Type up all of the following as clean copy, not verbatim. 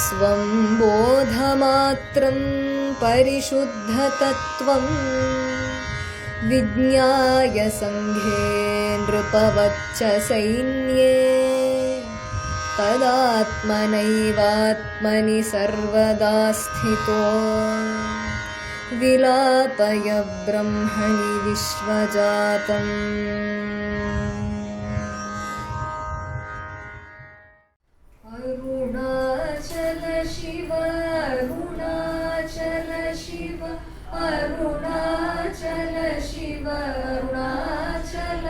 स्वं बोधमात्रं परिशुद्धतत्त्वं विज्ञाय संघे नृपवच्च सैन्ये तदात्मनैवात्मनि सर्वदा स्थितो विलापय ब्रह्मणि विश्वजातम्। अरुणाचल शिव अरुणाचल शिव अरुणाचल शिव अरुणाचल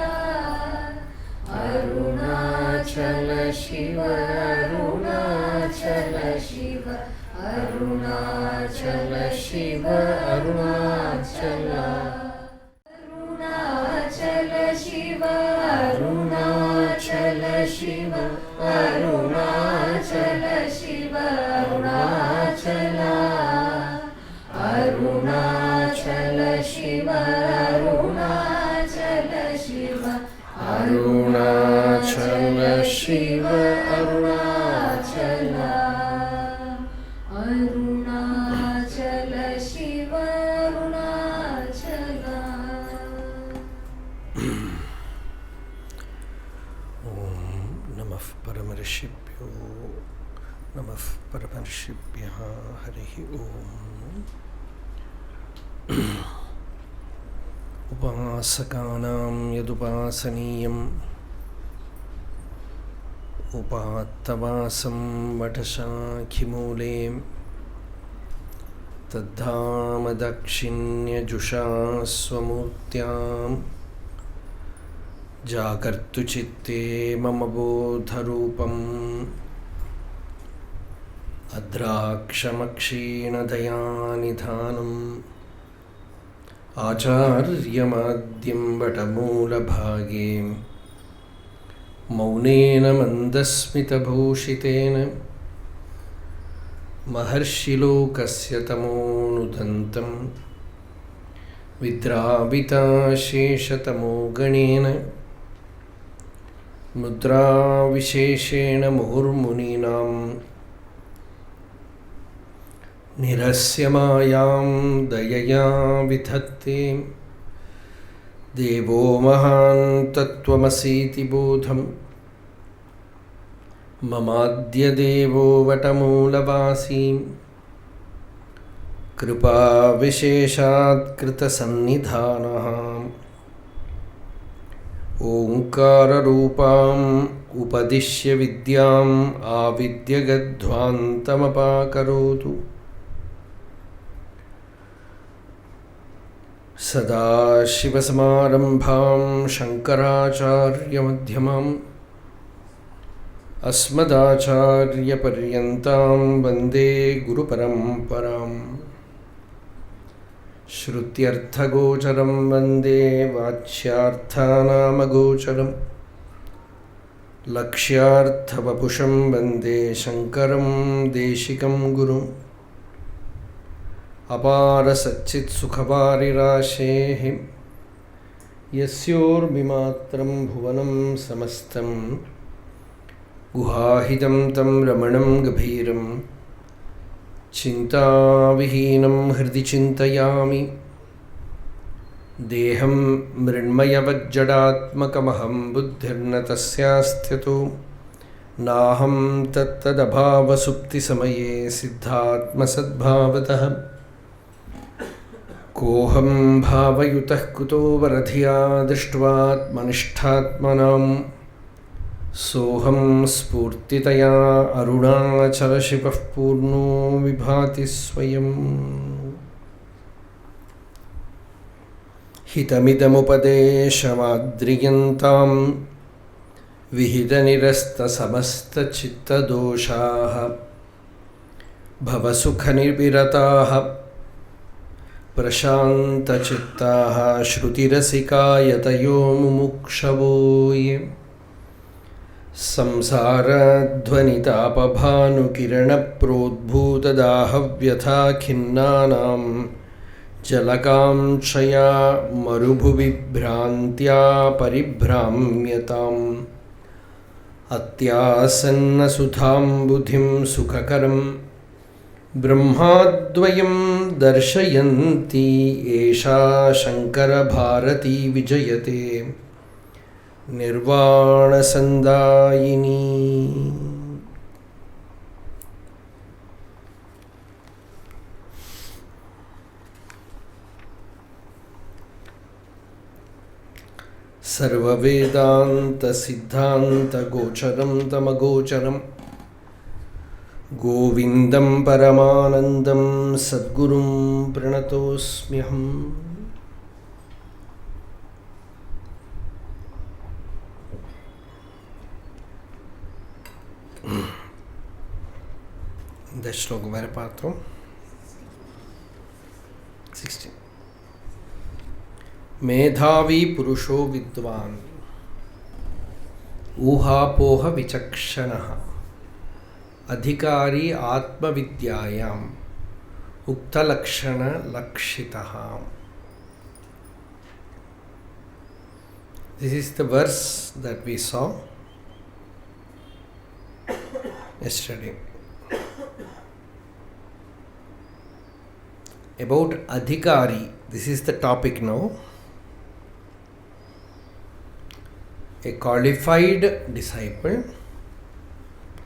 अरुणाचल शिव अरुणाचल शिव अरुणाचल शिव अरुणाचल अरुणाचल शिव अरुणाचल शिव अरुणाचल शिव अरुणाचल अरुणाचल शिव अरुणाचल शिव अरुणाचल शिव अरुणाचल अरुणाचल शिव अरुणाचल। ओम नमः परमर्षिभ्यो नमः परमर्षिभ्यः हरिः ओम। उपासकानां यदुपासनीयम् उपात्तवासं वटशाखिमूले तद्धाम दक्षिण्यजुषा स्वमूर्त्यां जागर्तु चित्ते मम बोधरूपम् अद्राक्षमक्षीणदयानिधानम् आचार्यमाद्यं वटमूलभागे मौनेन मन्दस्मितभूषितेन महर्षिलोकस्य तमोनुदन्तं विद्राविताशेषतमो गणेन मुद्राविशेषेण मुहुर्मुनीनां निरस्य मायां दयया विधत्ते देवो महान् तत्त्वमसीति बोधम् ममाद्य देवो वटमूलवासी कृपाविशेषात् कृतसन्निधानः ओङ्काररूपाम् उपदिश्य विद्याम् आविद्य गध्वान्तमपाकरोतु सदाशिवसमारम्भां शङ्कराचार्यमध्यमाम् अस्मदाचार्यपर्यन्तां वन्दे गुरुपरम्पराम्। श्रुत्यर्थगोचरं वन्दे वाच्यार्थानामगोचरम् लक्ष्यार्थवपुषं वन्दे शङ्करं देशिकं गुरुम्। अपारसच्चित्सुखवारिराशेः यस्योर्मिमात्रं भुवनं समस्तं गुहाहितं तं रमणं गभीरं चिन्ताविहीनं हृदि चिन्तयामि। देहं मृण्मयवज्जडात्मकमहं बुद्धिर्न तस्यास्त्यतो नाहं तत्तदभावसुप्तिसमये सिद्धात्मसद्भावतः कोऽहं भावयुतः कुतो वरधिया दृष्ट्वात्मनिष्ठात्मनां सोऽहं स्फूर्तितया अरुणाचलशिवः पूर्णो विभाति स्वयम्। हितमिदमुपदेशमाद्रियन्तां विहितनिरस्तसमस्तचित्तदोषाः भवसुखनिर्विरताः प्रशान्तचित्ताः श्रुतिरसिका यतयो मुमुक्षवो ये संसारध्वनितापभानुकिरणप्रोद्भूतदाहव्यथाखिन्नानां जलकांक्षया मरुभुवि भ्रान्त्या परिभ्राम्यताम् अत्यासन्नसुधाम्बुधिं सुखकरं ब्रह्माद्वयं दर्शयन्ती एषा शङ्करभारती विजयते निर्वाणसन्दायिनी. सर्ववेदान्तसिद्धान्तगोचरं तमगोचरं गोविन्दं परमानन्दं सद्गुरुं प्रणतोऽस्म्यहम्. இந்த ஸ்லோகம் வேறு பார்த்தோம். 16. मेधावी पुरुषो विद्वान् ऊहापोह विचक्षणः अधिकारी आत्मविद्यायाम् उक्तलक्षण लक्षितः. This is the verse that we saw yesterday about adhikari. This is the topic now. A qualified disciple,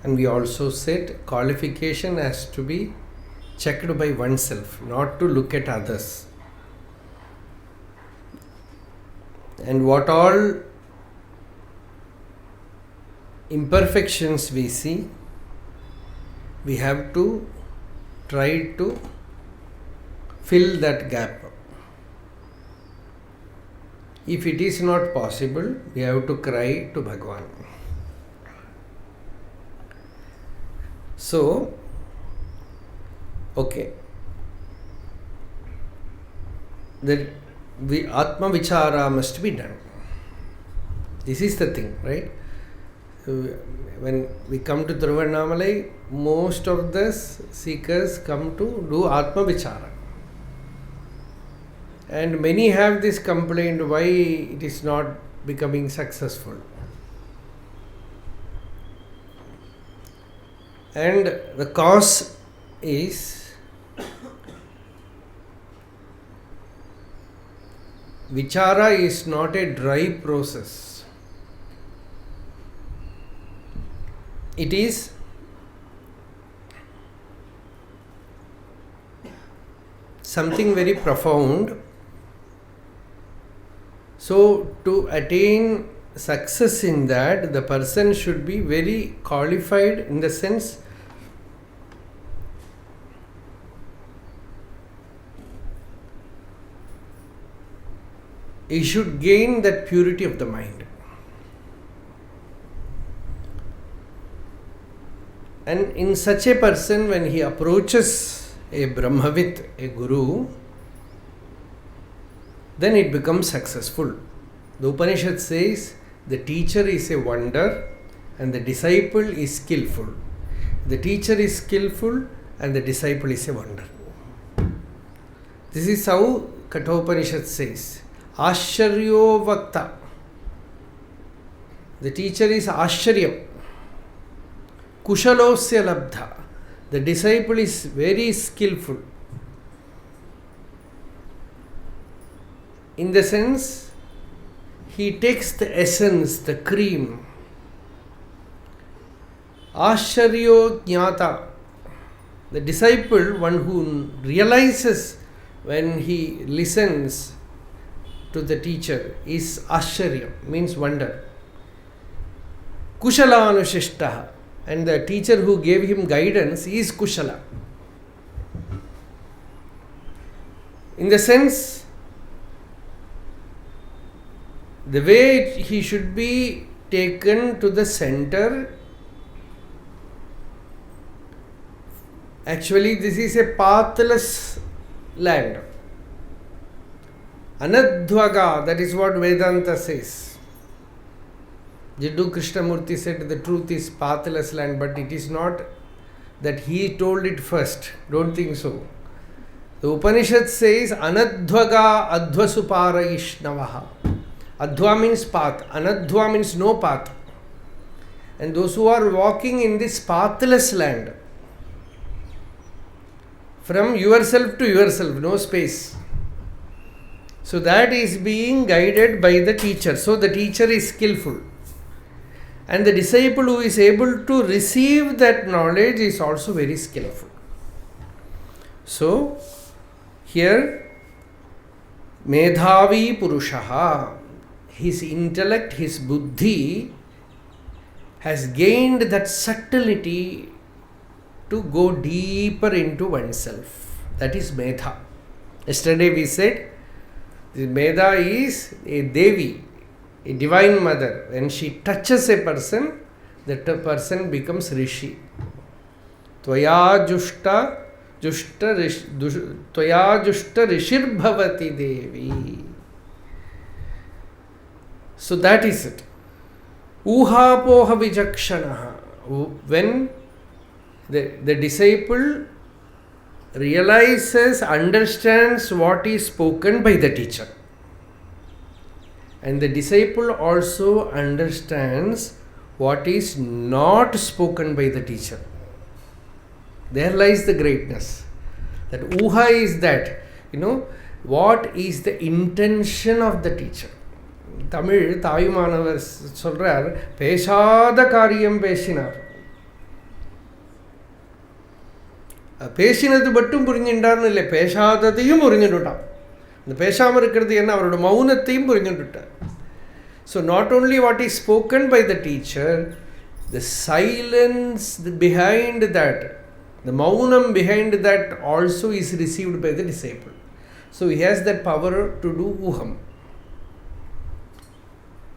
and we also said qualification has to be checked by oneself, not to look at others. And what all imperfections we see, we have to try to fill that gap. If it is not possible, we have to cry to Bhagavan. So, okay, the Atma Vichara must be done. This is the thing, right? When we come to Tiruvannamalai, most of the seekers come to do Atma Vichara. And many have this complaint why it is not becoming successful. And the cause is Vichara is not a dry process. It is something very profound. So, to attain success in that, the person should be very qualified in the sense he should gain that purity of the mind. And in such a person, when he approaches a Brahmavit, a Guru, then it becomes successful. The Upanishad says the teacher is a wonder and the disciple is skillful. The teacher is skillful and the disciple is a wonder. This is how Kathopanishad says. Asharyo Vakta. The teacher is Asharyam. Kushalosya Labdha. The disciple is very skillful. In the sense, he takes the essence, the cream. Asharyo Jnata. The disciple, one who realizes when he listens to the teacher, is Asharya, means wonder. Kushalanusishtaha. And the teacher who gave him guidance is Kushala. In the sense, the way he should be taken to the center, actually this is a pathless land. Anadhvaga, that is what Vedanta says. Jiddu Krishnamurti said the truth is pathless land, but it is not that he told it first. Don't think so. The Upanishad says Anadhvaga adhvasupara ishnavaha. Adhva means path. Anadhva means no path. And those who are walking in this pathless land, from yourself to yourself, no space. So that is being guided by the teacher. So the teacher is skillful. And the disciple who is able to receive that knowledge is also very skillful. So here, Medhavi Purushaha, his intellect, his buddhi has gained that subtlety to go deeper into oneself. That is Medha. Yesterday we said, the Medha is a Devi, a divine mother. When she touches a person, that person becomes Rishi. Tvaya jushta rishir bhavati Devi. So that is it. Uha poha vijakshanaha. When the disciple realizes, understands what is spoken by the teacher, and the disciple also understands what is not spoken by the teacher. There lies the greatness. That uha is that, what is the intention of the teacher. Tamil Thayumanavar சொல்றார், பேசாத காரியம் பேசினார். பேசினது மட்டும் புரிஞ்சுட்டார்னு இல்லை, பேசாததையும் புரிஞ்சுட்டான். இந்த பேசாமல் இருக்கிறது என்ன, அவரோட மௌனத்தையும் புரிஞ்சுட்டார். So not only what is spoken by the teacher, the silence behind that, the maunam behind that also is received by the disciple. So he has that power to do uham.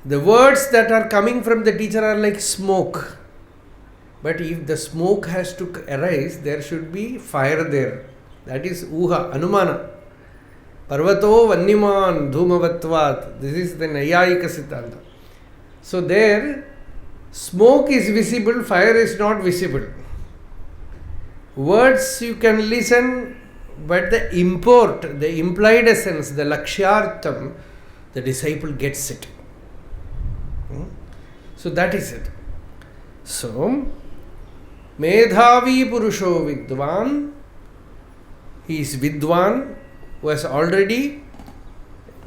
The words that are coming from the teacher are like smoke. But if the smoke has to arise, there should be fire there. That is uha, anumana. Parvato vanniman dhumavatvat. This is the Nayayika Siddhanta. So there, smoke is visible, fire is not visible. Words you can listen, but the import, the implied essence, the lakshyartham, the disciple gets it. So that is it. So, Medhavi Purusho Vidwan, he is Vidwan, who has already,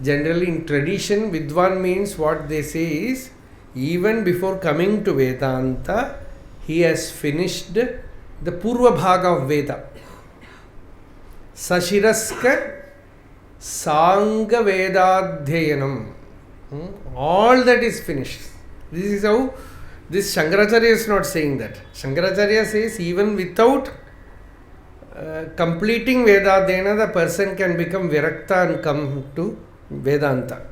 generally in tradition, Vidwan means what they say is, even before coming to Vedanta, he has finished the Purva Bhaga of Veda. Sashiraska Sangha Vedadhyayanam. All that is finished. This is how, this Shankaracharya is not saying that. Shankaracharya says even without completing Vedadhyayana, the person can become Virakta and come to Vedanta.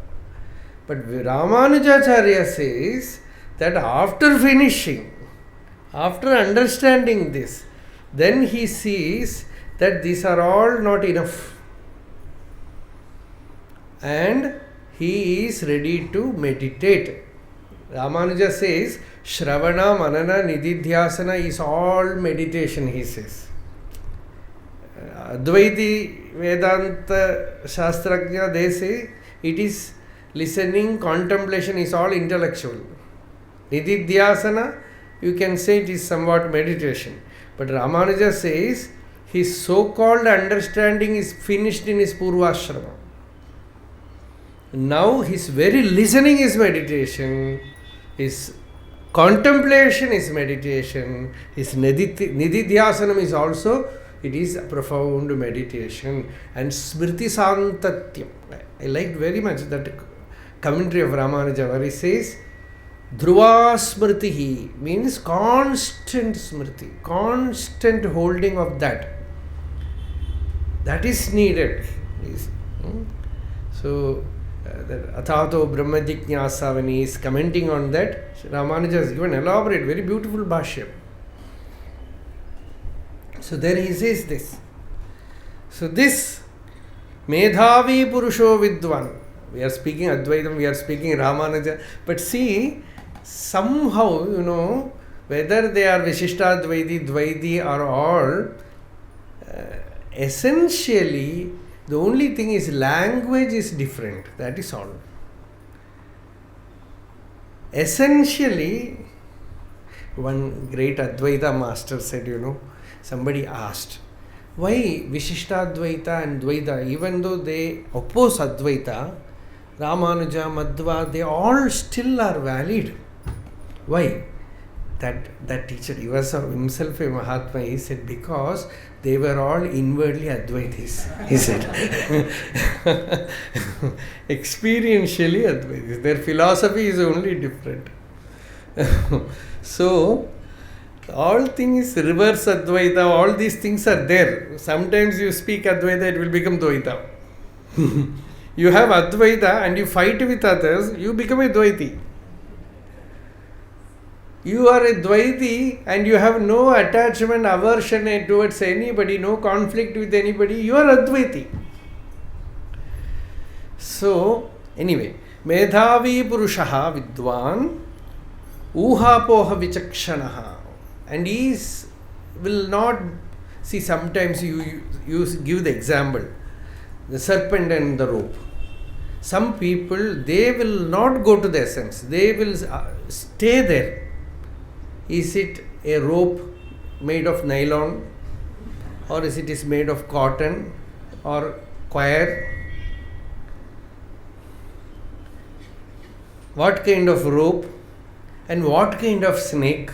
But Ramanacharya says that after finishing, after understanding this, then he sees that these are all not enough. And he is ready to meditate. Ramanuja says, Shravana, Manana, Nididhyasana is all meditation, he says. Advaiti Vedanta Shastrajna, they say, it is listening, contemplation is all intellectual. Nididhyasana, you can say it is somewhat meditation. But Ramanuja says, his so-called understanding is finished in his Purvashrama. Now his very listening is meditation, his contemplation is meditation, his nididhyasanam is also, it is a profound meditation. And smriti santatyam, I liked very much that commentary of Ramanuja where he says, Dhruva smritihi means constant smriti, constant holding of that. That is needed. So, Athato Brahma Jijnasa, when he is commenting on that, Ramanuja has given elaborate, very beautiful bhashya. So there he says this. So this Medhavi Purusho Vidwan, we are speaking Advaitam, we are speaking Ramanuja, but see, somehow, whether they are Vishishta Dvaiti or all, essentially, the only thing is language is different. That is all. Essentially, one great Advaita master said, somebody asked, Why Vishishtadvaita and Dvaita, even though they oppose Advaita, Ramanuja, Madhva, they all still are valid. Why? That teacher, he was himself a Mahatma, he said, because they were all inwardly Advaitis, he said. Experientially Advaitis. Their philosophy is only different. So, all things reverse Advaita, all these things are there. Sometimes you speak Advaita, it will become Dvaita. You have Advaita and you fight with others, you become a Dvaiti. You are a Dvaiti and you have no attachment, aversion towards anybody, no conflict with anybody, you are Advaiti. So, anyway, Medhavi Purushaha Vidwan Uhapoha Vichakshanaha. And he will not, see, sometimes you give the example, the serpent and the rope. Some people, they will not go to the essence, they will stay there. Is it a rope made of nylon, or is it made of cotton or coir? What kind of rope and what kind of snake?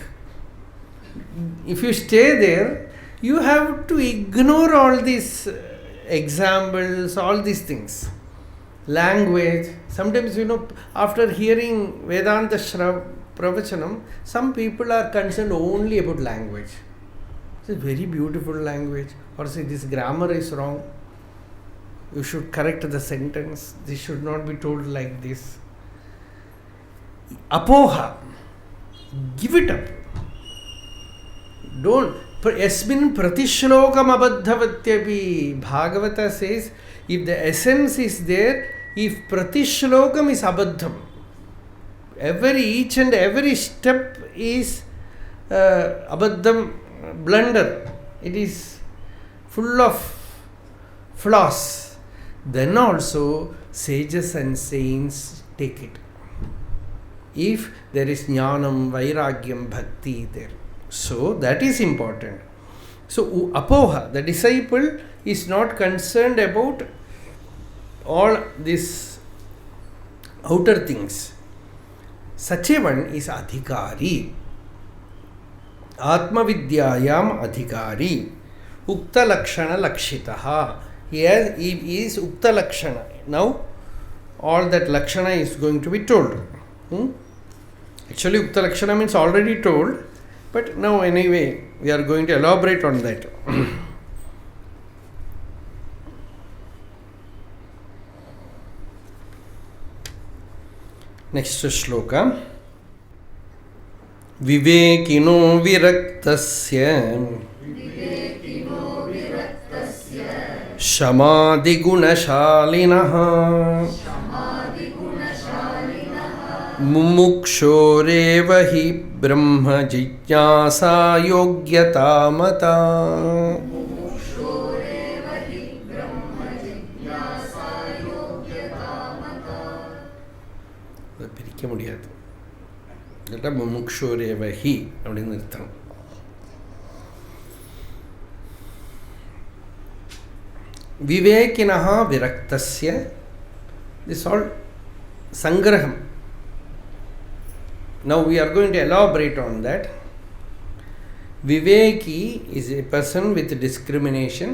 If you stay there, you have to ignore all these examples, all these things. Language. Sometimes, after hearing Vedanta Pravachanam, some people are concerned only about language. It's a very beautiful language. Or say this grammar is wrong. You should correct the sentence. This should not be told like this. Apoha. Give it up. Don't. Yasmin pratishlokam abadhavatyapi. Bhagavata says, if the essence is there, if pratishlokam is abadham, each and every step is abaddham, blunder, it is full of flaws, then also sages and saints take it. If there is jnanam, vairāgyam, bhakti there. So that is important. So apoha, the disciple is not concerned about all these outer things. Such a one is adhikari. Atma vidyayam adhikari. Ukta lakshana lakshitaha. He is ukta lakshana. Now, all that lakshana is going to be told. Actually, ukta lakshana means already told. But now, anyway, we are going to elaborate on that. Next shloka. Vivekino viraktasya Shamadi gunashalinaha Mumukshoreva hi brahma jityasa yogyata mata. பிரிக்க முடியாது. இல்லாட்டா முமுக்ஷோரேவ he அப்படின்னு அர்த்தம். விவேகினஹா விரக்தஸ்ய, this all sangraham. Now we are going to elaborate on that. Viveki is a person with discrimination.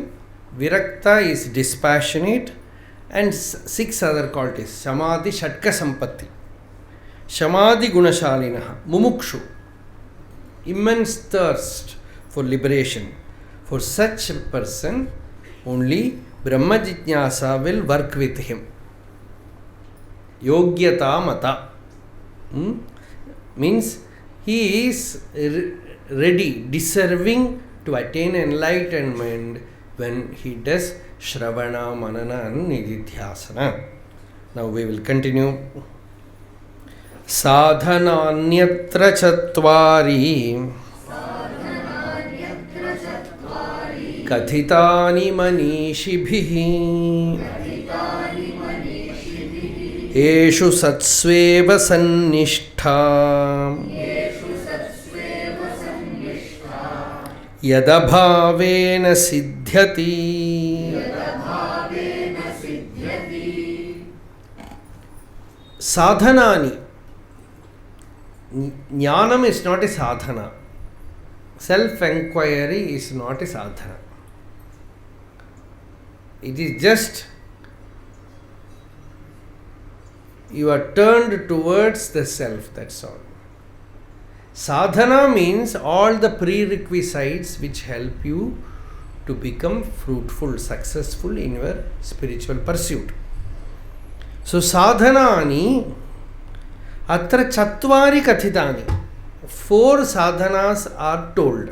Virakta is dispassionate. And 6 other qualities. Samadhi Shatka Sampatti. Samadhi Gunashalinaha. Mumukshu. Immense thirst for liberation. For such a person, only Brahma Jitnyasa will work with him. Yogyata Mata. Means he is ready, deserving to attain enlightenment when he does Shravana, Manana and Nididhyasana. Now we will continue. Sadhananyatra chatvari kathitani manishibhihi eshu satsveva sannishta Yadabhavena siddhyati. Sadhanani. Jnanam is not a sadhana. Self-enquiry is not a sadhana. It is just you are turned towards the self, that's all. Sadhana means all the prerequisites which help you to become fruitful, successful in your spiritual pursuit. So sadhanani atra chatvari kathitani. 4 sadhanas are told.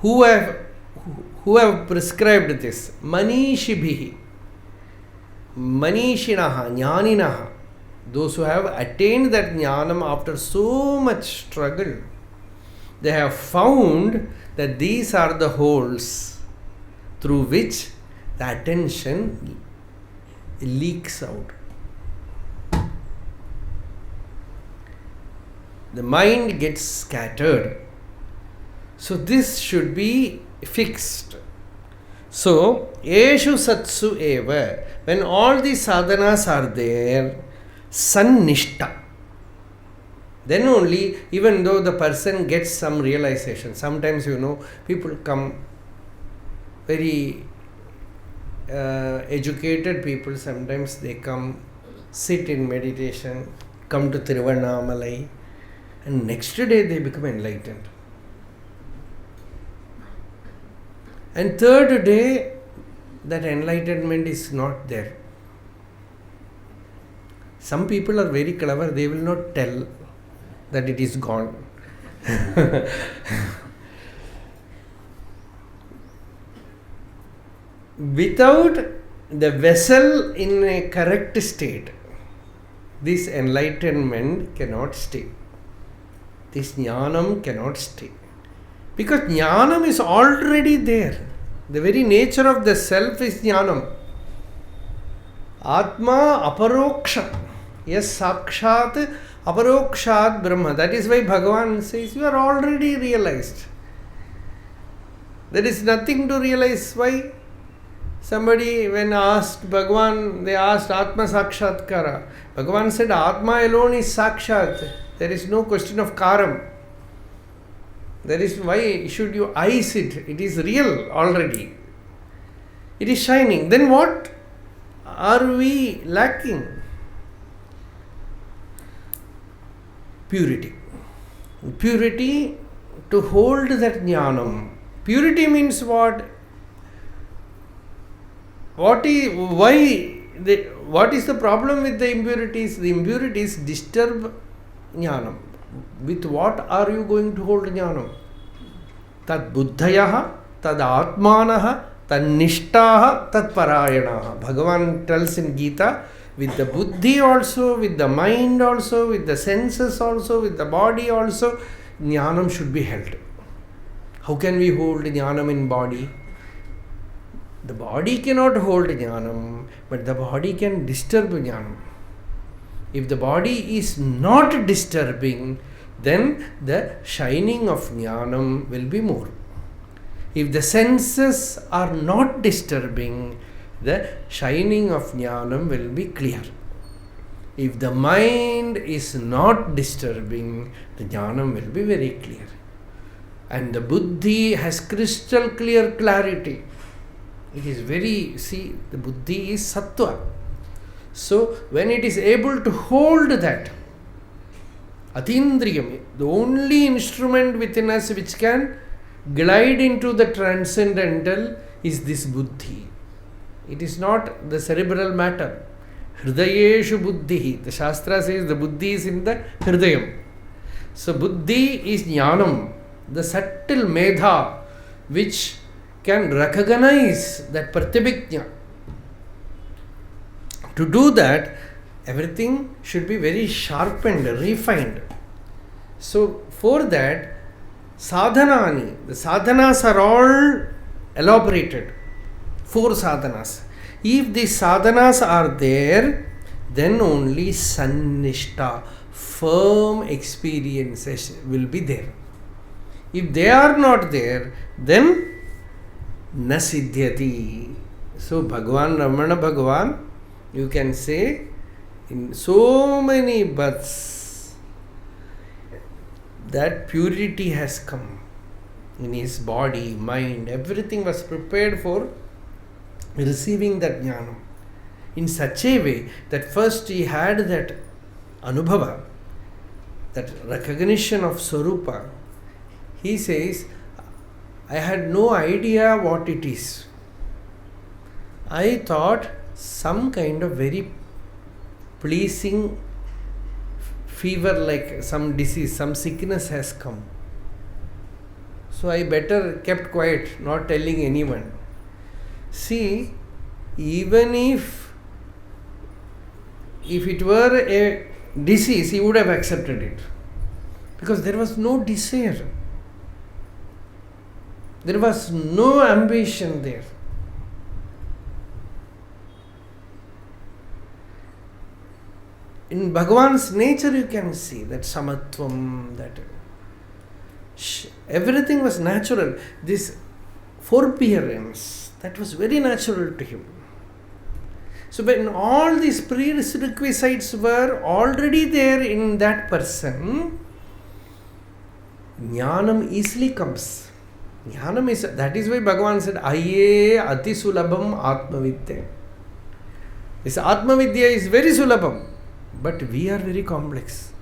Who have prescribed this? Manishibhihi. Manishinaha, jnaninaha. Those who have attained that jnanam after so much struggle, they have found that these are the holes through which the attention leaks out. The mind gets scattered. So this should be fixed. So, eshu satsu eva, when all these sadhanas are there, sannishta, then only, even though the person gets some realization, sometimes people come, very educated people, sometimes they come, sit in meditation, come to Tiruvannamalai, and next day they become enlightened. And third day, that enlightenment is not there. Some people are very clever, they will not tell that it is gone. Without the vessel in a correct state, this enlightenment cannot stay. This jnanam cannot stay. Because jnanam is already there. The very nature of the self is jnanam. Atma aparoksha. Yes, sakshat aparokshat brahma. That is why Bhagavan says you are already realized. There is nothing to realize. Why? Somebody, when asked Bhagavan, they asked Atma Sakshatkara. Bhagavan said Atma alone is Sakshat. There is no question of karam. There is, why should you eyes it? It is real already. It is shining. Then what are we lacking? Purity. Purity to hold that jnanam. Purity means what? What is the problem with the impurities? The impurities disturb jnanam. With what are you going to hold jnanam? Tad buddhayaha, tad atmanaha, tad nishtaha, tad parayanaha. Bhagavan tells in Gita, with the buddhi also, with the mind also, with the senses also, with the body also, jnanam should be held. How can we hold jnanam in body? The body cannot hold jnanam, but the body can disturb jnanam. If the body is not disturbing, then the shining of jnanam will be more. If the senses are not disturbing, the shining of jnanam will be clear. If the mind is not disturbing, the jnanam will be very clear. And the buddhi has crystal clear clarity. It is the buddhi is sattva. So, when it is able to hold that, atindriyam, the only instrument within us which can glide into the transcendental is this buddhi. It is not the cerebral matter. Hridayeshu buddhihi. The Shastra says the buddhi is in the hridayam. So, buddhi is jnanam, the subtle medha which can recognize that pratibhijna. To do that, everything should be very sharpened, refined. So, for that, sadhanani, the sadhanas are all elaborated. 4 sadhanas. If these sadhanas are there, then only sannishta, firm experiences will be there. If they are not there, then na siddhyati. So Bhagavan, Ramana Bhagavan, you can say, in so many births, that purity has come in his body, mind, everything was prepared for receiving that jnana. In such a way that first he had that anubhava, that recognition of Swarupa. He says, I had no idea what it is. I thought some kind of very pleasing fever, like some disease, some sickness has come. So I better kept quiet, not telling anyone. See, even if it were a disease, he would have accepted it. Because there was no desire. There was no ambition there. In Bhagavan's nature you can see that samatvam, that everything was natural. This forbearance, that was very natural to him. So when all these prerequisites were already there in that person, jnanam easily comes. Jnanam is, that is why Bhagavan said, Aye ati sulabham atmavidya. This atmavidya is very sulabham, but we are very complex.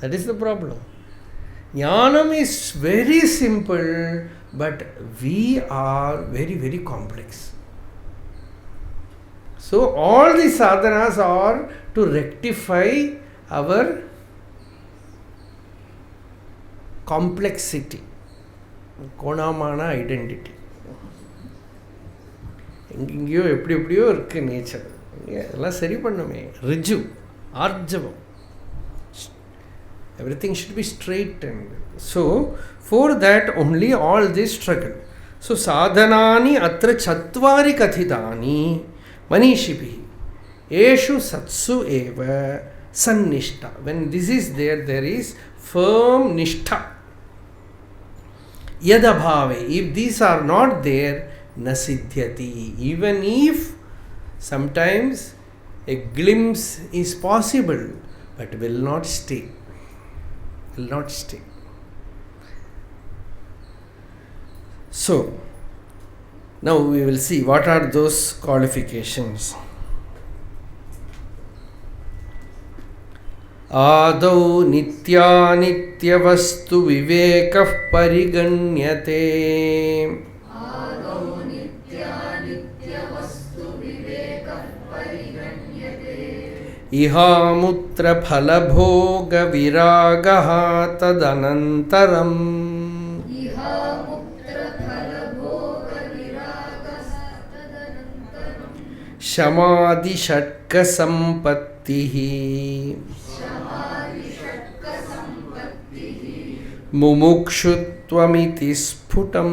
That is the problem. Jnanam is very simple, but we are very, very complex. So all these sadhanas are to rectify our complexity, konamana identity. எங்கெங்கயோ எப்படி எப்படியோ இருக்கு nature, எல்லாம் சரி பண்ணுமே. Riju, ஆர்ஜவம், everything should be straightened. So for that only all this struggle. So sadhanani atra chatvari kathitani manishibi eshu satsu eva sannishta. When this is there, there is firm nishtha. Yadabhave, if these are not there, nasidhyati. Even if sometimes a glimpse is possible, but will not stay. Will not stay. So now we will see what are those qualifications. Adau nitya vastu vivekah pariganyate. Adau nitya vastu vivekah pariganyate. Ihamutra phalabhoga viragaha tadanantaram. Shamadhi shatka sampattihi mumukshuttvamiti sphutam.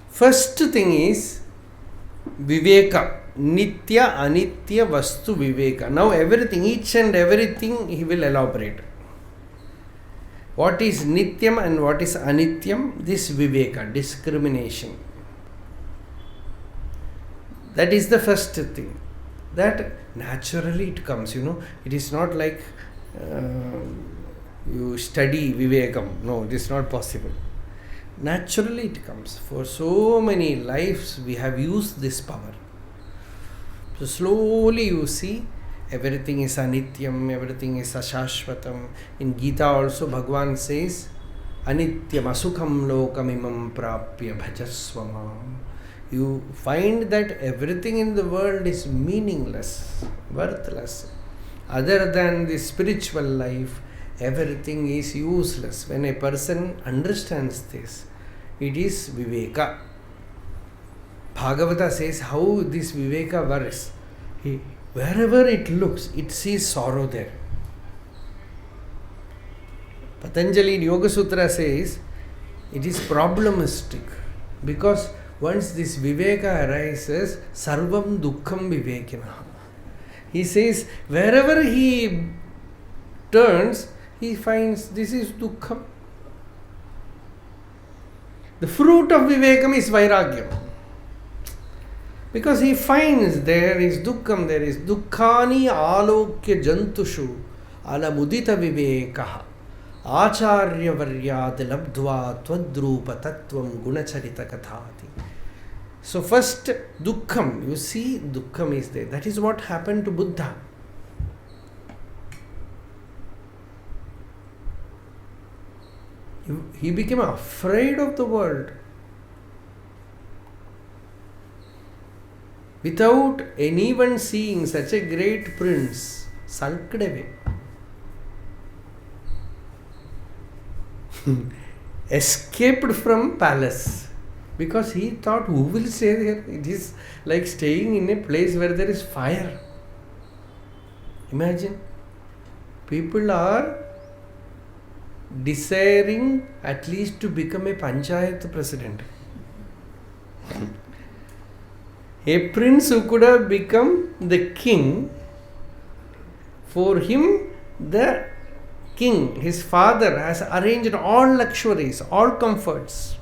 First thing is Viveka, Nitya, Anitya, Vastu, Viveka. Now everything, each and everything he will elaborate. What is Nityam and what is Anityam? This Viveka, discrimination. That is the first thing. That naturally it comes, It is not like you study Vivekam. No, it is not possible. Naturally it comes. For so many lives we have used this power. So slowly you see, everything is anityam, everything is ashashvatam. In Gita also Bhagavan says, anityam asukham lokam imam prapya bhajasvamam. You find that everything in the world is meaningless, worthless. Other than the spiritual life, everything is useless. When a person understands this, it is Viveka. Bhagavata says how this Viveka works. Wherever it looks, it sees sorrow there. Patanjali in Yoga Sutra says it is problematic because once this Viveka arises, sarvam dukkham vivekinaha. He says wherever he turns, he finds this is dukkham. The fruit of Vivekam is Vairāgyam. Because he finds there is dukkham, there is dukkhani alokya jantushu alamudita vivekaha acharya varyad labdva twadrupa tattvam gunacharita kathati. So first dukkham, you see dukkham is there. That is what happened to Buddha. He became afraid of the world. Without anyone seeing, such a great prince sulked away. Escaped from palace because he thought, who will stay there? It is like staying in a place where there is fire. Imagine, people are desiring at least to become a panchayat president. A prince who could have become the king, for him the king, his father, has arranged all luxuries, all comforts.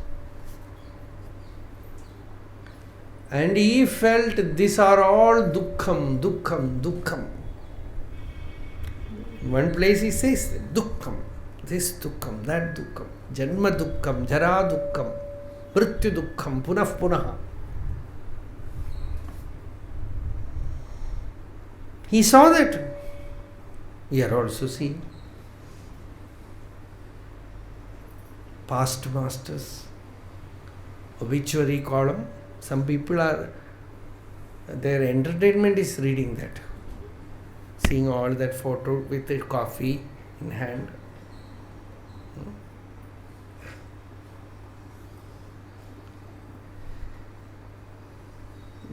And he felt these are all dukkham, dukkham, dukkham. In one place he says, dukkham, this dukkham, that dukkham, janma dukkham, jara dukkham, mrityu dukkham, punah punah. He saw that. We are also seeing past masters, obituary column. Some people are, their entertainment is reading that, seeing all that photo with a coffee in hand.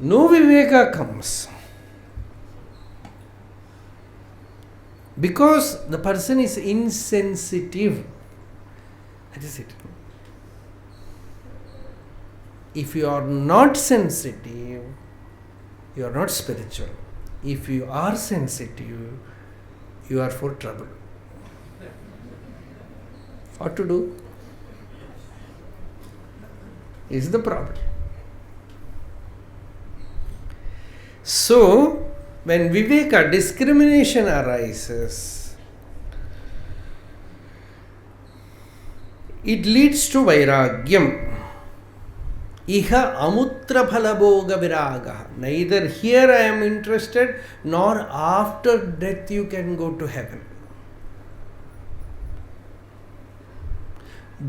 No Viveka comes because the person is insensitive. That is it. If you are not sensitive, you are not spiritual. If you are sensitive, you are for trouble. What to do? Is the problem. So, when Viveka, discrimination arises, it leads to Vairāgyam. Iha amutra phalabhoga virāgaha. Neither here I am interested, nor after death you can go to heaven.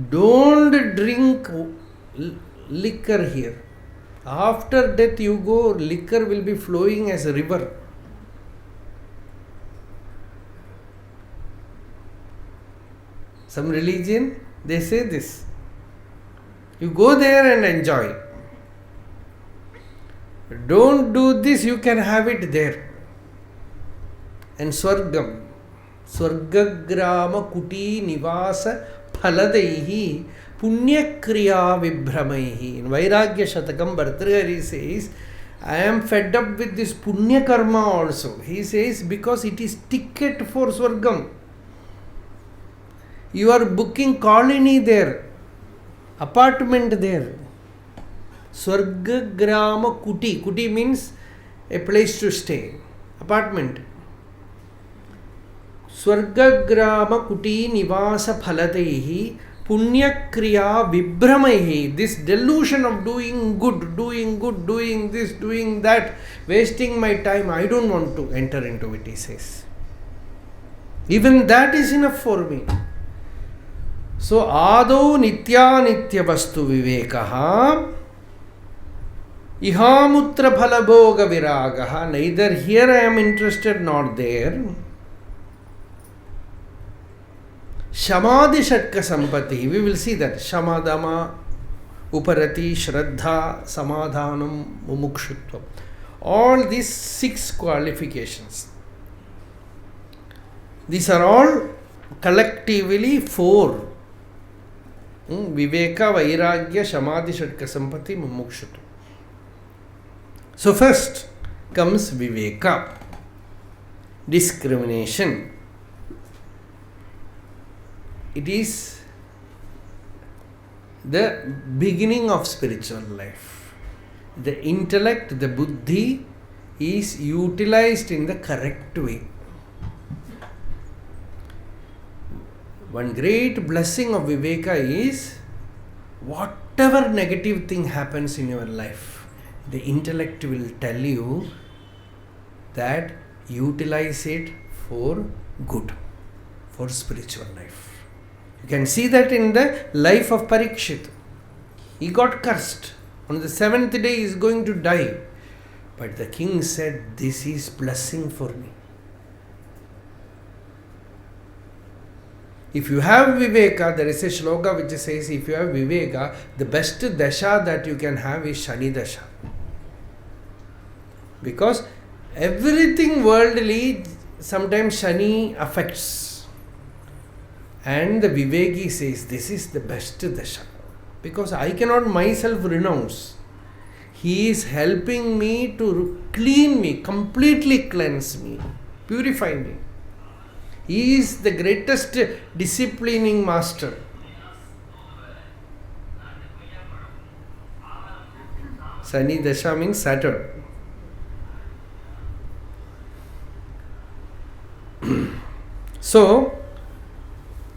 Don't drink liquor here. After death you go, liquor will be flowing as a river. Some religion, they say this. You go there and enjoy. Don't do this, you can have it there. And Swargam, Swargagrama Kuti Nivasa Phaladaihi Punya Kriya Vibramaihi. In Vairāgya Shatakam, Bhartrihari says, I am fed up with this Punya Karma also. He says, because it is ticket for Swargam. You are booking colony there, apartment there. Swargagrama Kuti. Kuti means a place to stay. Apartment. Swargagrama Kuti Nivasa Phalataihi Punya Kriya Vibramaihi. This delusion of doing good, doing this, doing that, wasting my time, I don't want to enter into it, he says. Even that is enough for me. So, Ado Nitya Nitya Vastu Vivekaha Ihamutra Phalabhoga Virāgaha. Neither here I am interested nor there. Shamadhi Shatka Sampati. We will see that. Shamadama, Uparati, Shraddha, Samadhanam, Mumukshutvam. All these 6 qualifications. These are all collectively 4. Viveka, Vairāgya, Shamadhi, Shatka Sampati, Mumukshutvam. So first comes Viveka. Discrimination. it is the beginning of spiritual life. The intellect, the buddhi is utilized in the correct way. One great blessing of Viveka is whatever negative thing happens in your life, the intellect will tell you that utilize it for good, for spiritual life. You can see that in the life of Parikshit. He got cursed. On the 7th day he is going to die. But the king said, this is blessing for me. If you have Viveka, there is a shloka which says, if you have Viveka, the best dasha that you can have is Shani dasha. Because everything worldly, sometimes Shani affects. And the Viveki says, this is the best dasha. Because I cannot myself renounce. He is helping me to clean me, completely cleanse me, purify me. He is the greatest disciplining master. Shani Dasha means Saturn. So,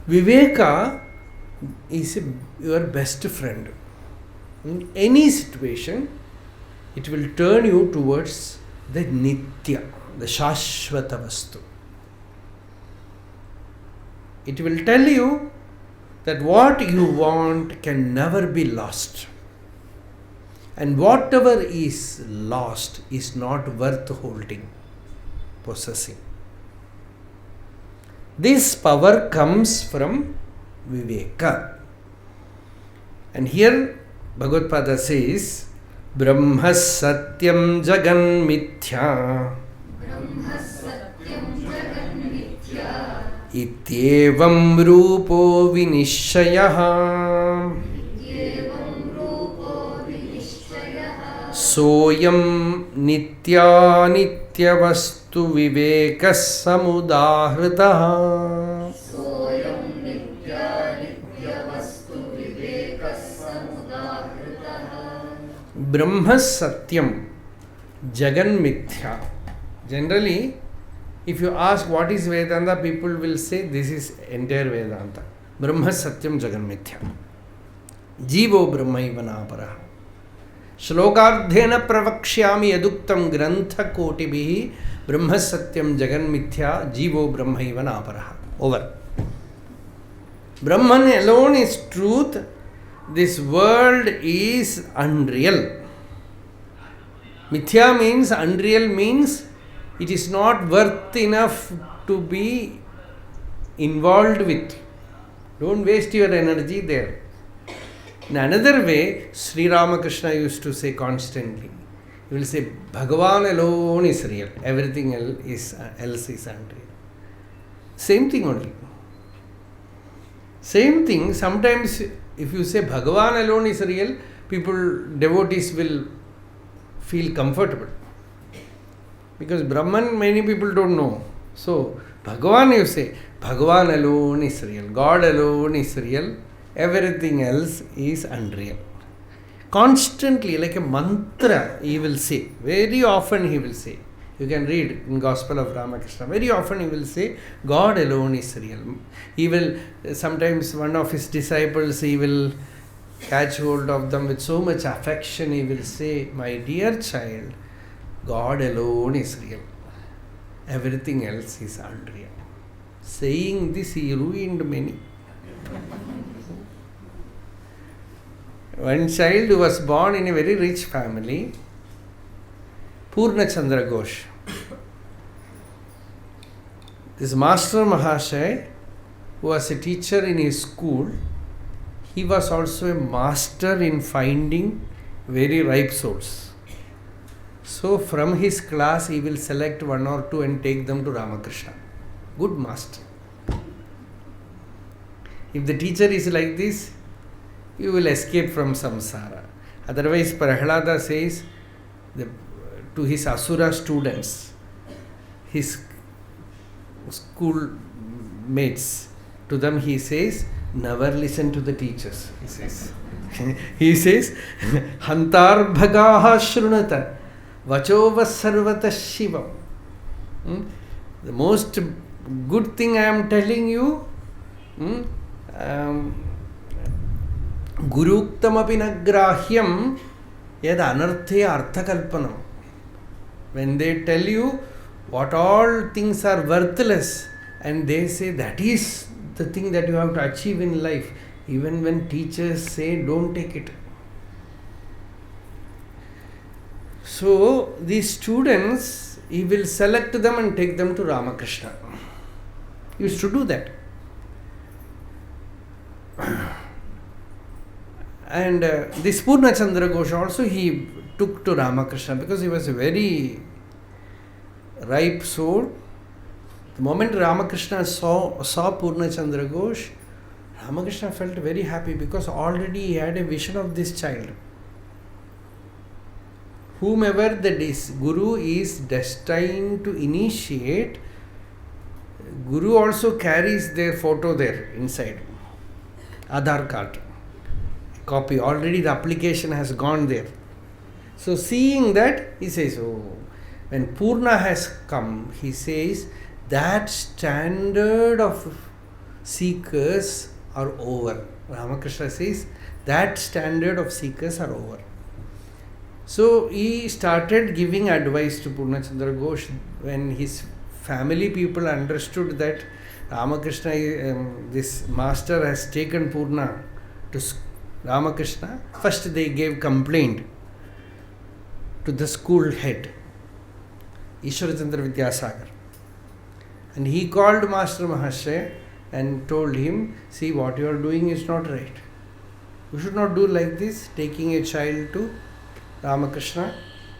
Viveka is your best friend. In any situation, it will turn you towards the Nitya, the Shashvata Vastu. It will tell you that what you want can never be lost. And whatever is lost is not worth holding, possessing. This power comes from Viveka. And here Bhagavad-pada says, Brahma Satyam Jagan Mithya Ityevam Rupo Vinishyaha Soyam Nitya Nitya Vastu Viveka Samudahritaha. Brahma Satyam Jagan Mithya. Generally, if you ask what is Vedanta, people will say this is entire Vedanta. Brahma Satyam Jagan Mithya. Jivo Brahmaiva Naparaha. Shlokardhena Pravakshyami Yaduktam Grantha Kotibhihi Brahma Satyam Jagan Mithya Jivo Brahmaiva Naparaha. Over. Brahman alone is truth. This world is unreal. Mithya means, unreal means, it is not worth enough to be involved with. Don't waste your energy there. In another way, Sri Ramakrishna used to say constantly, he will say, Bhagavan alone is real. Everything else is unreal. Same thing only. Same thing, sometimes if you say Bhagavan alone is real, people, devotees will feel comfortable. Because Brahman, many people don't know. So, Bhagavan you say, Bhagavan alone is real. God alone is real. Everything else is unreal. Constantly, like a mantra, he will say. Very often he will say. You can read in Gospel of Ramakrishna. Very often he will say, God alone is real. He will, sometimes one of his disciples, he will catch hold of them with so much affection. He will say, my dear child, God alone is real. Everything else is unreal. Saying this, he ruined many. One child who was born in a very rich family, Purna Chandra Ghosh. This Master Mahashay, who was a teacher in his school, he was also a master in finding very ripe souls. So from his class, he will select one or two and take them to Ramakrishna. Good master. If the teacher is like this, you will escape from samsara. Otherwise, Prahlada says to his asura students, his school mates, To them he says, never listen to the teachers. He says, he says, Hantar bhagaha shrunata vachova sarvata shivam. The most good thing I am telling you, Guruktam api nagrahyam yad anarthe arthakalpanam. When they tell you what all things are worthless, and they say that is the thing that you have to achieve in life, even when teachers say don't take it. So these students, he will select them and take them to Ramakrishna. He used to do that. And this Purna Chandra Ghosh also he took to Ramakrishna because he was a very ripe soul. The moment Ramakrishna saw Purna Chandra Ghosh, Ramakrishna felt very happy because already he had a vision of this child. Whomever the Guru is destined to initiate, Guru also carries their photo there inside. Aadhaar card. Copy. Already the application has gone there. So seeing that, he says, oh, when Purna has come, he says, that standard of seekers are over. Ramakrishna says, that standard of seekers are over. So he started giving advice to Purna Chandra Ghosh when his family people understood that Ramakrishna, this master has taken Purna to Ramakrishna. First they gave complaint to the school head, Ishwara Chandra Vidyasagar. And he called Master Mahasaya and told him, see, what you are doing is not right. You should not do like this, taking a child to Ramakrishna.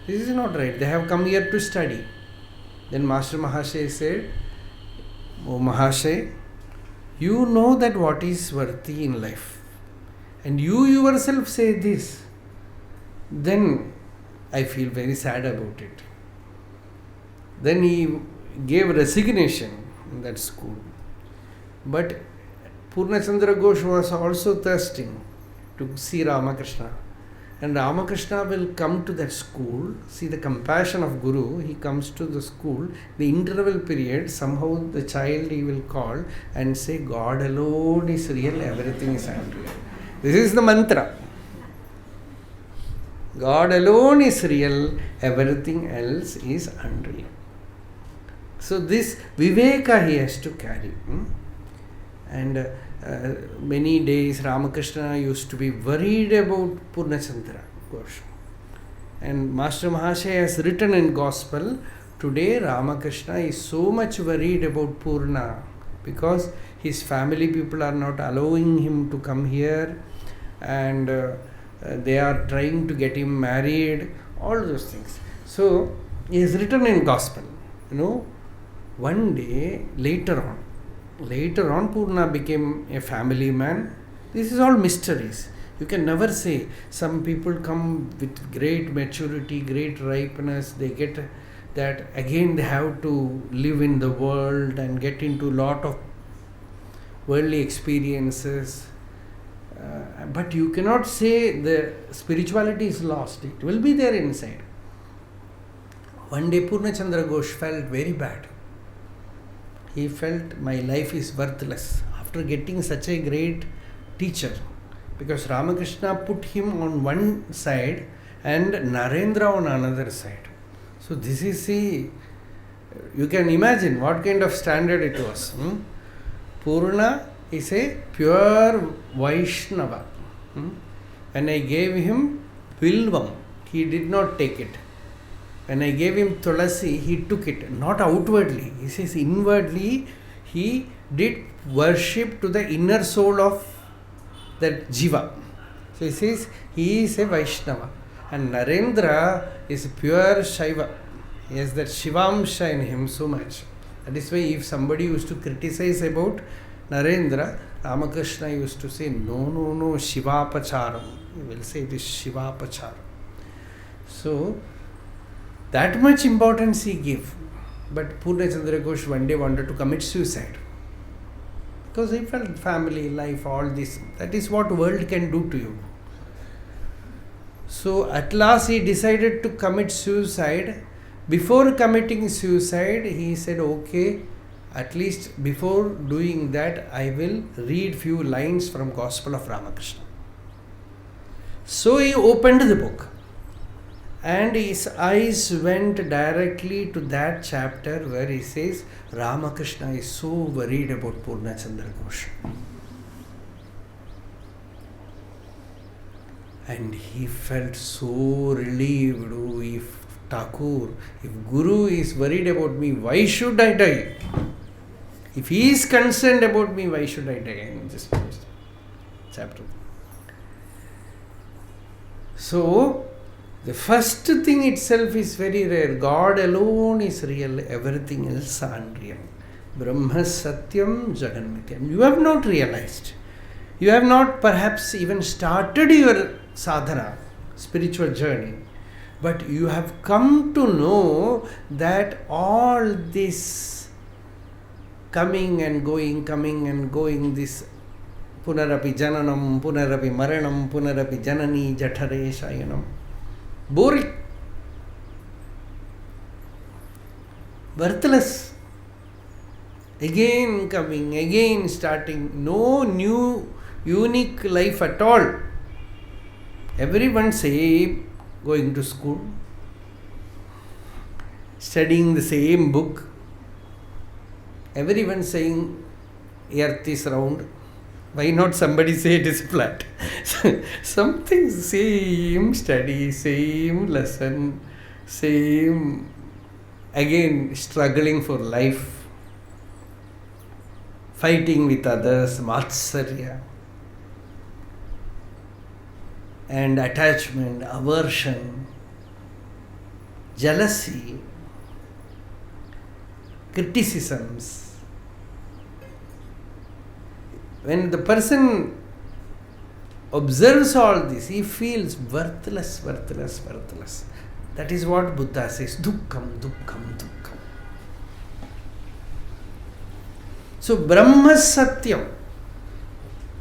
This is not right. They have come here to study. Then Master Mahasaya said, oh Mahasaya, you know that what is worthy in life. And you yourself say this. Then I feel very sad about it. Then he gave resignation in that school. But Purna Chandra Ghosh was also thirsting to see Ramakrishna. And Ramakrishna will come to that school, see the compassion of Guru, he comes to the school, the interval period, somehow the child he will call and say, God alone is real, everything is unreal. This is the mantra. God alone is real, everything else is unreal. So this Viveka he has to carry. And many days Ramakrishna used to be worried about Purna Chandra Ghosh. And Master Mahasaya has written in Gospel, today Ramakrishna is so much worried about Purna because his family people are not allowing him to come here, and they are trying to get him married, all those things. So he has written in Gospel, one day later on Purna became a family man. This is all mysteries. You can never say. Some people come with great maturity, great ripeness, they get that again they have to live in the world and get into lot of worldly experiences. But you cannot say the spirituality is lost. It will be there inside. One day Purna Chandra Ghosh felt very bad. He felt my life is worthless after getting such a great teacher, because Ramakrishna put him on one side and Narendra on another side. So this is you can imagine what kind of standard it was. Purna is a pure Vaishnava. When I gave him Bilvam, he did not take it. When I gave him Tulasi, he took it, not outwardly. He says inwardly, he did worship to the inner soul of that Jiva. So he says he is a Vaishnava. And Narendra is pure Shaiva. He has that Shivamsha in him so much. That is why if somebody used to criticize about Narendra, Ramakrishna used to say, no, Shivapacharam. He will say it is Shivapacharam. So, that much importance he gave. But Purna Chandra Ghosh one day wanted to commit suicide. Because he felt family, life, all this. That is what world can do to you. So at last he decided to commit suicide. Before committing suicide, he said, okay, at least before doing that, I will read few lines from Gospel of Ramakrishna. So he opened the book and his eyes went directly to that chapter where he says, Ramakrishna is so worried about Purna Chandra Ghosh. And he felt so relieved. Oh, if Thakur, if Guru is worried about me, why should I die? If he is concerned about me, why should I die? And just finished chapter. So, the first thing itself is very rare. God alone is real, everything else unreal. Brahma Satyam Jaganmityam. You have not realized. You have not perhaps even started your sadhana, spiritual journey. But you have come to know that all this coming and going, this Punarapi Jananam, Punarapi Maranam, Punarapi Janani, Jathare Shayanam. Boring. Worthless. Again coming, again starting. No new, unique life at all. Everyone same, going to school, studying the same book. Everyone saying earth is round. Why not somebody say it is flat? Something same study, same lesson, same again struggling for life, fighting with others, matsarya, and attachment, aversion, jealousy, criticisms. When the person observes all this, he feels worthless. That is what Buddha says, dukkam. So Brahma Satyam.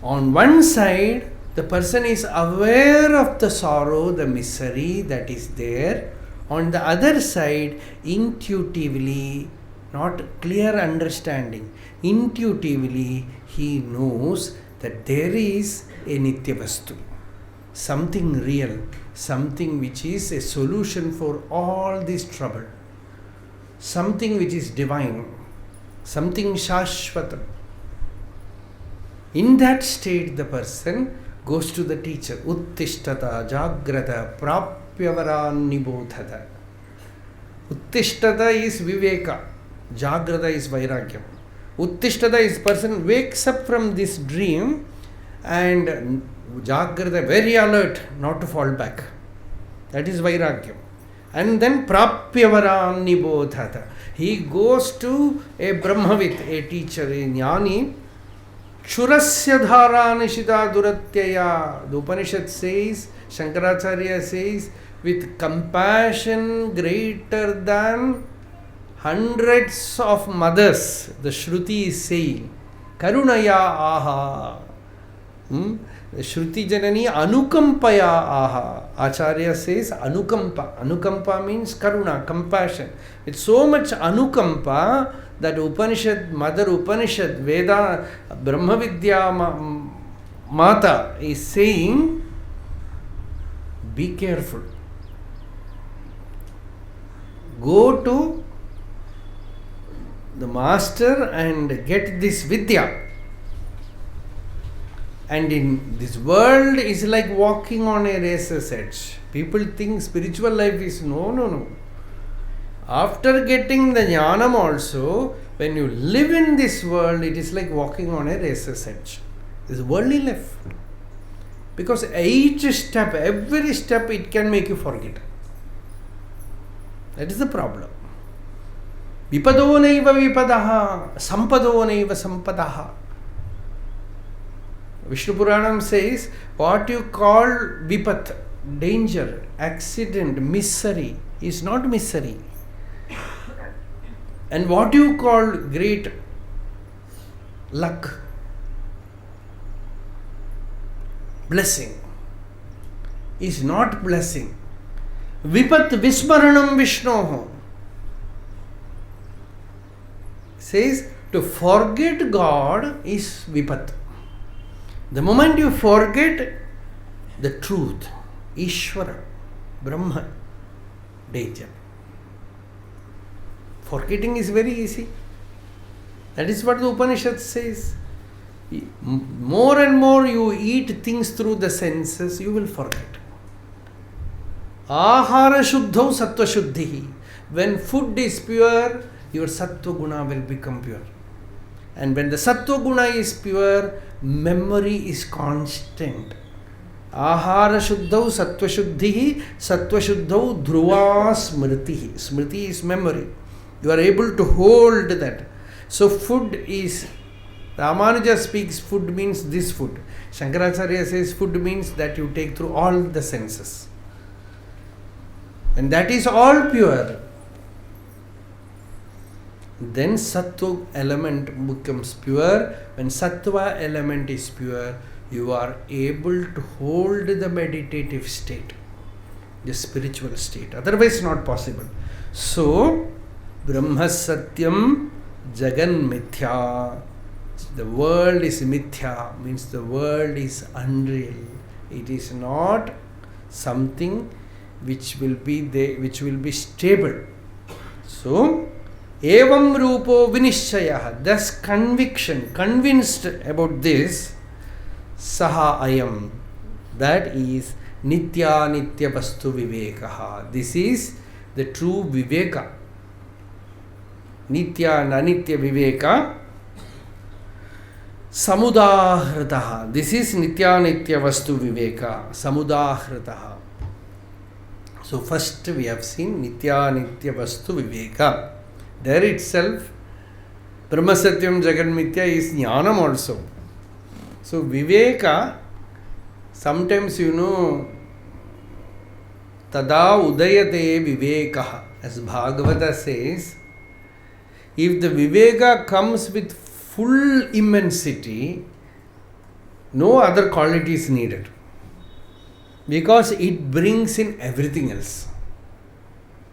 On one side, the person is aware of the sorrow, the misery that is there. On the other side, intuitively, not clear understanding, intuitively he knows that there is a Nitya Vastu, something real, something which is a solution for all this trouble, something which is divine, something Shashvatam. In that state, the person goes to the teacher. Uttishtata Jagrata Prapyavaran Nibodhata. Uttishtata is Viveka. Jagrata is Vairāgyam. Uttishtata is person wakes up from this dream and Jagrata, very alert, not to fall back. That is Vairāgyam. And then Prapyavaran Nibodhata. He goes to a Brahmavit, a teacher, a Jnani. Kshurasya dhara nishita duratyaya. The Upanishad says, Shankaracharya says, with compassion greater than hundreds of mothers, the Shruti is saying, Karunaya aha. The Shruti Janani Anukampaya aha. Acharya says Anukampa. Anukampa means Karuna, compassion. With so much Anukampa that Upanishad, Mother Upanishad, Veda, Brahmavidya Mata is saying, be careful. Go to the master and get this Vidya. And in this world is like walking on a razor's edge. People think spiritual life is no. After getting the jnanam also, when you live in this world, it is like walking on a razor's edge. This is worldly life. Because each step, every step, it can make you forget. That is the problem. Vipado naiva vipadaha, sampado naiva sampadaha. Vishnu Puranam says, what you call vipat, danger, accident, misery, is not misery. And what you call great luck, blessing is not blessing. Vipat vismaranam Vishnoho says to forget God is vipat. The moment you forget the truth, Ishvara, Brahma, danger. Forgetting is very easy. That is what the Upanishad says. More and more you eat things through the senses, you will forget. Ahara shuddhau sattva shuddhihi. When food is pure, your sattva guna will become pure. And when the sattva guna is pure, memory is constant. Ahara shuddhau sattva shuddhihi, sattva shuddhau dhruva smritihi. Smriti is memory. You are able to hold that. So food is, Ramanuja speaks food means this food. Shankaracharya says food means that you take through all the senses. And that is all pure. Then sattva element becomes pure. When sattva element is pure, you are able to hold the meditative state, the spiritual state. Otherwise not possible. So, Brahma Satyam Jagan Mithya. The world is mithya, means the world is unreal. It is not something which will be there, which will be stable. So, evam rupo vinishchayah, thus conviction, convinced about this, saha ayam, that is nitya nitya vastu vivekaha. This is the true Viveka. Nitya nanitya Viveka samudahrataha. This is nitya nitya vastu Viveka samudahrataha. So first we have seen nitya nitya vastu Viveka. There itself Brahma Satyam Jagan Mithya is jnanam also. So Viveka, sometimes tada udayate Vivekaha, as Bhagavata says, if the Viveka comes with full immensity, no other quality is needed, because it brings in everything else.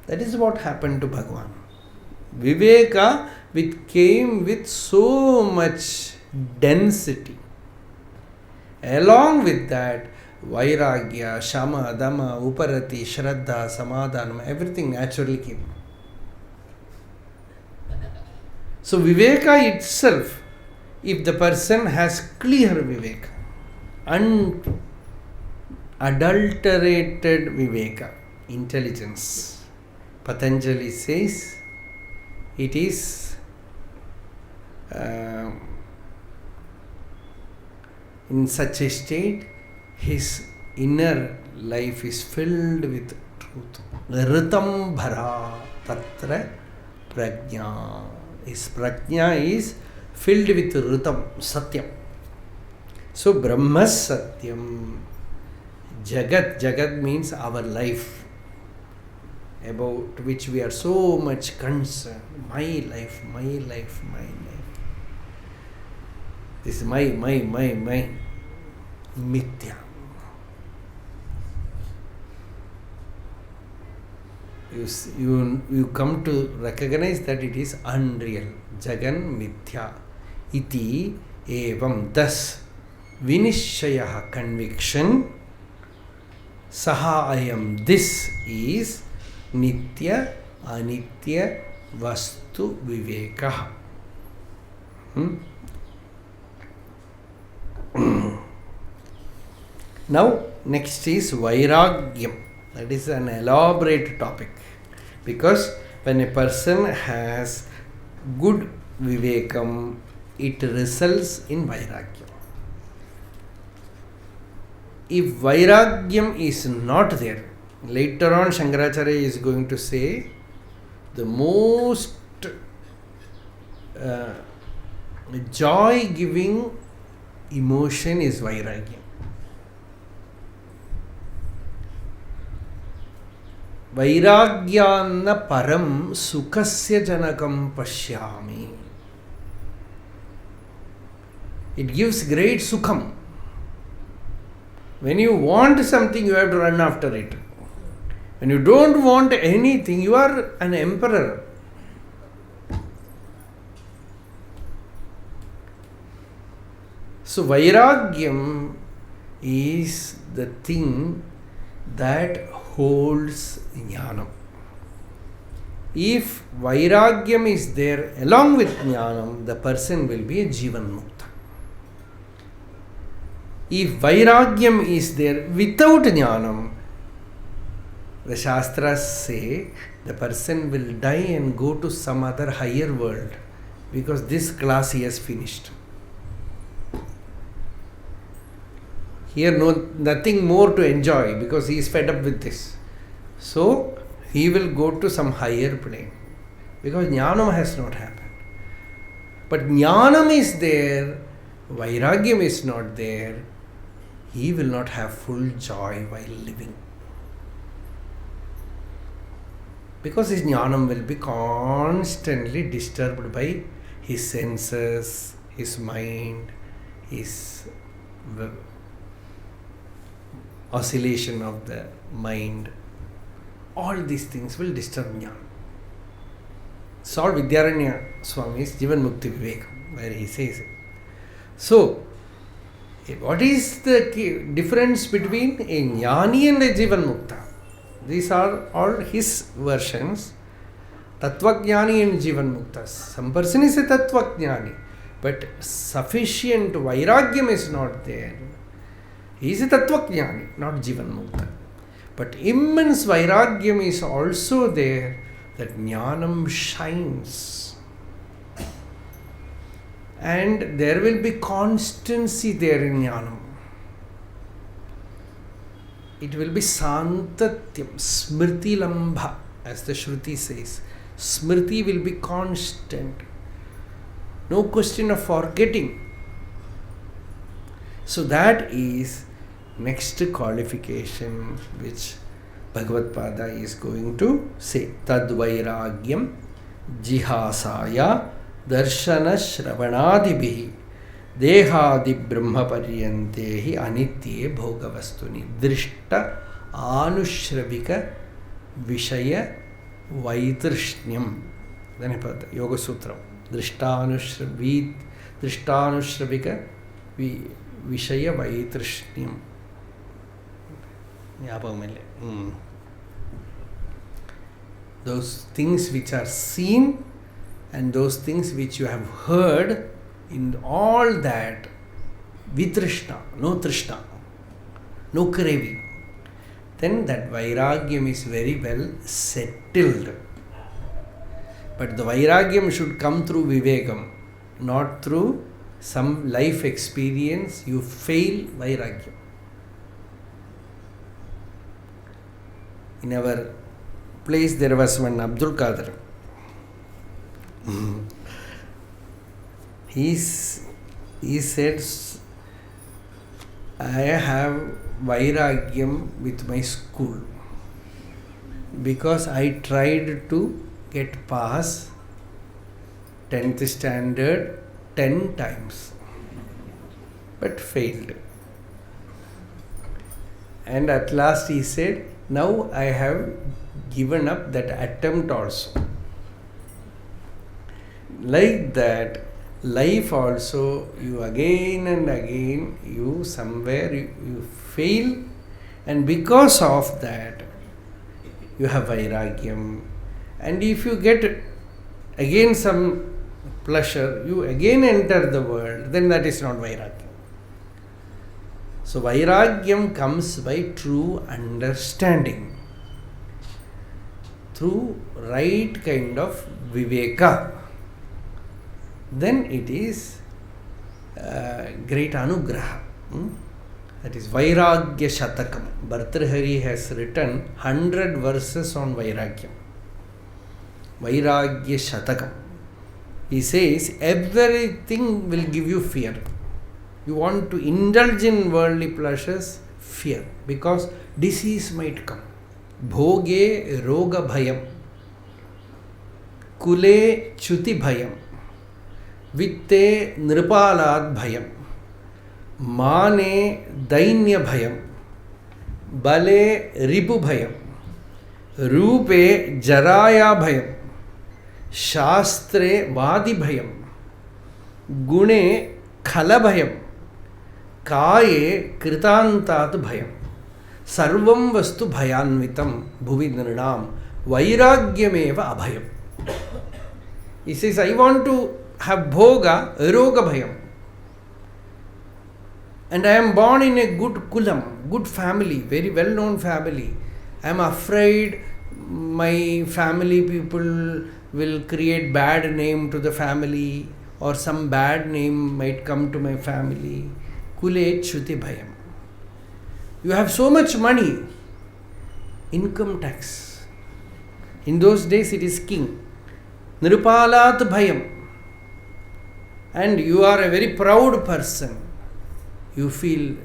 That is what happened to Bhagavan. Viveka came with so much density. Along with that, Vairāgyam, Shama, Dama, Uparati, Shraddha, Samadhanam, everything naturally came. So Viveka itself, if the person has clear Viveka, unadulterated Viveka, intelligence, Patanjali says, it is in such a state, his inner life is filled with truth. Ritam bhara tatra prajna. His prajna is filled with ritam, satyam. So Brahma Satyam, Jagat. Jagat means our life, about which we are so much concerned. My life, my life, my life. This is my. Mithya. You come to recognize that it is unreal. Jagan Mithya. Iti evam. Thus, Vinishchayah, conviction. Saha ayam. This is Nitya Anitya Vastu Viveka. Now, next is Vairāgyam. That is an elaborate topic, because when a person has good Vivekam, it results in Vairāgyam. If Vairāgyam is not there, later on Shankaracharya is going to say the most joy-giving emotion is Vairāgyam. Vairāgyanna param sukasya janakam pashyami. It gives great sukham. When you want something, you have to run after it. When you don't want anything, you are an emperor. So Vairāgyam is the thing that holds Jnanam. If Vairāgyam is there along with Jnanam, the person will be a Jivan Mukta. If Vairāgyam is there without Jnanam, the Shastras say the person will die and go to some other higher world because this class he has finished. Here nothing more to enjoy because he is fed up with this. So he will go to some higher plane because Jnanam has not happened. But Jnanam is there, Vairāgyam is not there, he will not have full joy while living. Because his Jnanam will be constantly disturbed by his senses, his mind, his oscillation of the mind. All these things will disturb Jnana. It's all Vidyaranya Swami's Jivan Mukti Vivekam, where he says it. So, what is the difference between a Jnani and a Jivan Mukta? These are all his versions. Tattvajnani and Jivan Muktas. Some person is a Tattvajnani, but sufficient Vairāgyam is not there. He is a Tattvajnani, not Jivan Mukta. But immense Vairāgyam is also there, that Jnanam shines. And there will be constancy there in Jnanam. It will be Santatyam, Smriti Lambha, as the Shruti says. Smriti will be constant. No question of forgetting. So that is next qualification which Bhagavad Pada is going to say. Tad Vairāgyam Jihasaya Darshana Shravanadibhi Dehadi Brahma Paryantehi Anitye Bhogavastuni Drishta Anushravika Vishaya Vaithrishnyam. Then he put Yoga Sutra. Drishta Anushravika Vishaya Vaithrishnyam. Those things which are seen and those things which you have heard, in all that, vitrishna, no trishna, no craving, then that Vairāgyam is very well settled. But the Vairāgyam should come through Vivekam, not through some life experience. You fail Vairāgyam. In our place there was one Abdul Qadir. He said, I have Vairāgyam with my school because I tried to get pass 10th standard 10 times but failed. And at last he said, now I have given up that attempt also. Like that, life also, you again and again, you somewhere you fail, and because of that, you have Vairāgyam. And if you get again some pleasure, you again enter the world, then that is not Vairāgyam. So Vairāgyam comes by true understanding, through right kind of Viveka. Then it is great anugraha. That is Vairāgya Shatakam. Bhartrhari has written 100 verses on Vairāgyam. Vairāgya Shatakam. He says everything will give you fear. You want to indulge in worldly pleasures, fear, because disease might come. Bhoge roga bhayam, kule chuti bhayam, vitte nripalad bhayam, mane dainya bhayam, Bale ripu bhayam. Rupe jaraya bhayam. Shastre vadi bhayam. Gune khala bhayam. Kaye kritantat bhayam. Sarvam vastu bhayanvitam bhuvi nirnam vairagyameva abhayam. He says, I want to have bhoga, roga bhayam. And I am born in a good kulam, good family, very well known family. I am afraid my family people will create bad name to the family, or some bad name might come to my family. Kule chuti bhayam. You have so much money. Income tax. In those days it is king. Nirupalat bhayam. And you are a very proud person. You feel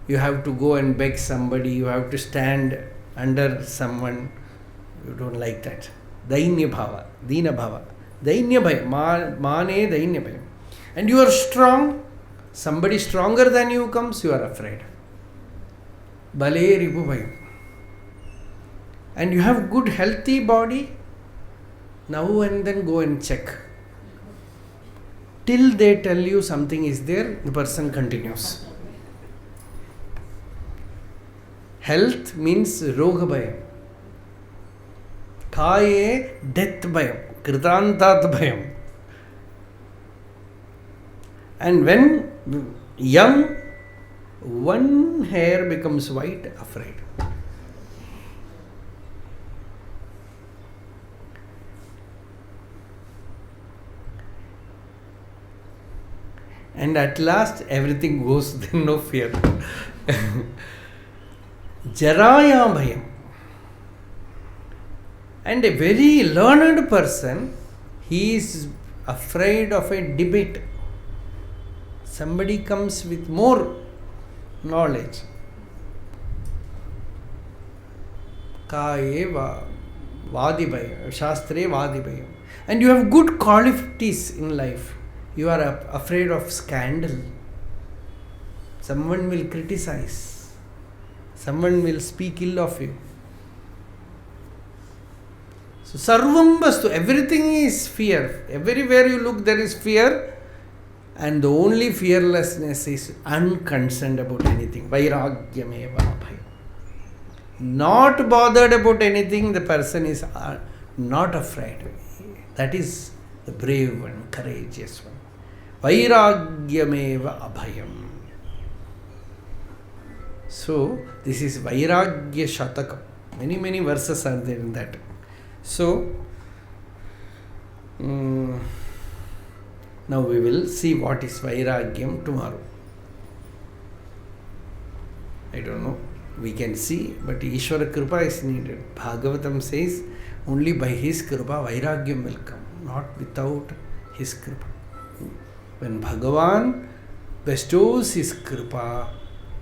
you have to go and beg somebody, you have to stand under someone. You don't like that. Dainya bhava, dina bhava. Dainya bhayam, mane dainya bhayam. And you are strong. Somebody stronger than you comes, you are afraid. Bale ripu bhayam. And you have good healthy body. Now and then go and check. Till they tell you something is there, the person continues. Health means roga bhayam. Kaye death bhayam. Kritantat bhayam. And when young, one hair becomes white, afraid. And at last everything goes, then no fear. Jaraya bhayam. And a very learned person, he is afraid of a debate. Somebody comes with more knowledge. Kaye vadi bhayam, shastre vadi bhayam. And you have good qualities in life. You are afraid of scandal. Someone will criticize. Someone will speak ill of you. So, sarvam vastu, everything is fear. Everywhere you look, there is fear. And the only fearlessness is unconcerned about anything. Vairāgyameva abhayam. Not bothered about anything, the person is not afraid. That is the brave one, courageous one. Vairāgyameva abhayam. So, this is Vairāgya Shatakam. Many verses are there in that. So, now we will see what is Vairāgyam tomorrow. I don't know. We can see, but Ishvara Kripa is needed. Bhagavatam says, only by his Kripa Vairāgyam will come, not without his Kripa. When Bhagavan bestows his Kripa,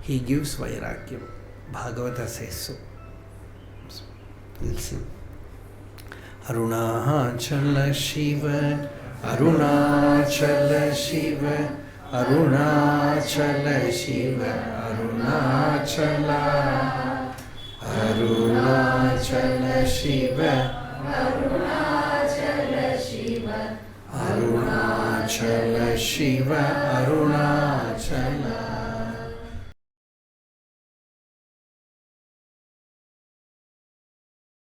he gives Vairāgyam. Bhagavata says so. We'll see. Arunachala Shiva, Arunachala Shiva, Arunachala Shiva, Arunachala, Arunachala Shiva, Arunachala Shiva, Arunachala Shiva, Arunachala.